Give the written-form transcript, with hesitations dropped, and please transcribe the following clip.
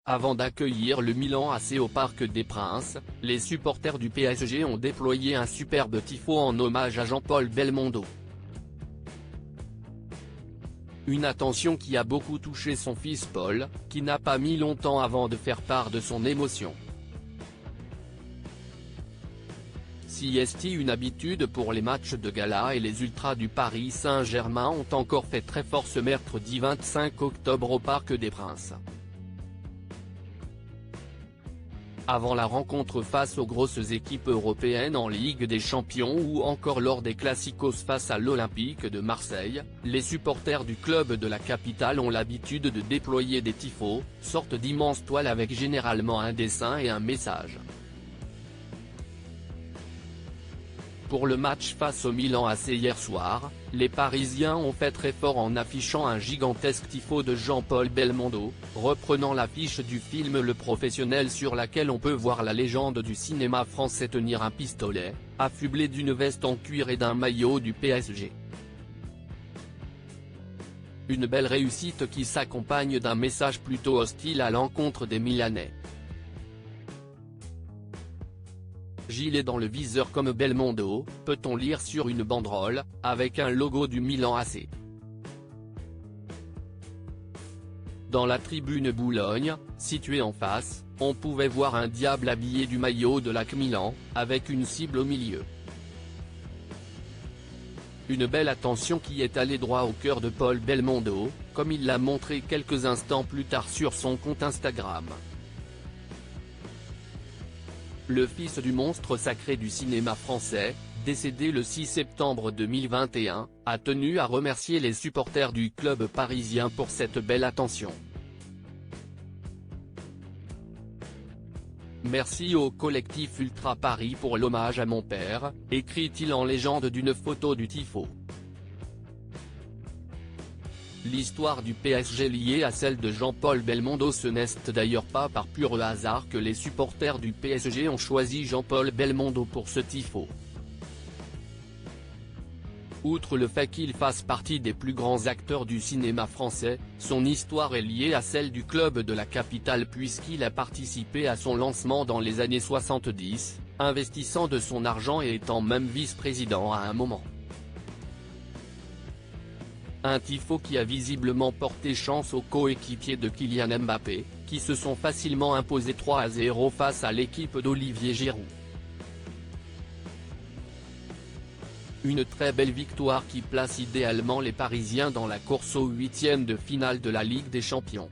Avant d'accueillir le Milan AC au Parc des Princes, les supporters du PSG ont déployé un superbe tifo en hommage à Jean-Paul Belmondo. Une attention qui a beaucoup touché son fils Paul, qui n'a pas mis longtemps avant de faire part de son émotion. Si est une habitude pour les matchs de gala et les ultras du Paris Saint-Germain ont encore fait très fort ce mercredi 25 octobre au Parc des Princes. Avant la rencontre face aux grosses équipes européennes en Ligue des Champions ou encore lors des Classicos face à l'Olympique de Marseille, les supporters du club de la capitale ont l'habitude de déployer des tifos, sorte d'immenses toiles avec généralement un dessin et un message. Pour le match face au Milan AC hier soir, les Parisiens ont fait très fort en affichant un gigantesque tifo de Jean-Paul Belmondo, reprenant l'affiche du film Le Professionnel sur laquelle on peut voir la légende du cinéma français tenir un pistolet, affublé d'une veste en cuir et d'un maillot du PSG. Une belle réussite qui s'accompagne d'un message plutôt hostile à l'encontre des Milanais. Gilet dans le viseur comme Belmondo, peut-on lire sur une banderole, avec un logo du Milan AC. Dans la tribune Boulogne, située en face, on pouvait voir un diable habillé du maillot de l'AC Milan, avec une cible au milieu. Une belle attention qui est allée droit au cœur de Paul Belmondo, comme il l'a montré quelques instants plus tard sur son compte Instagram. Le fils du monstre sacré du cinéma français, décédé le 6 septembre 2021, a tenu à remercier les supporters du club parisien pour cette belle attention. Merci au collectif Ultra Paris pour l'hommage à mon père, écrit-il en légende d'une photo du tifo. L'histoire du PSG liée à celle de Jean-Paul Belmondo, ce n'est d'ailleurs pas par pur hasard que les supporters du PSG ont choisi Jean-Paul Belmondo pour ce tifo. Outre le fait qu'il fasse partie des plus grands acteurs du cinéma français, son histoire est liée à celle du club de la capitale puisqu'il a participé à son lancement dans les années 70, investissant de son argent et étant même vice-président à un moment. Un tifo qui a visiblement porté chance aux coéquipiers de Kylian Mbappé, qui se sont facilement imposés 3-0 face à l'équipe d'Olivier Giroud. Une très belle victoire qui place idéalement les Parisiens dans la course aux huitièmes de finale de la Ligue des Champions.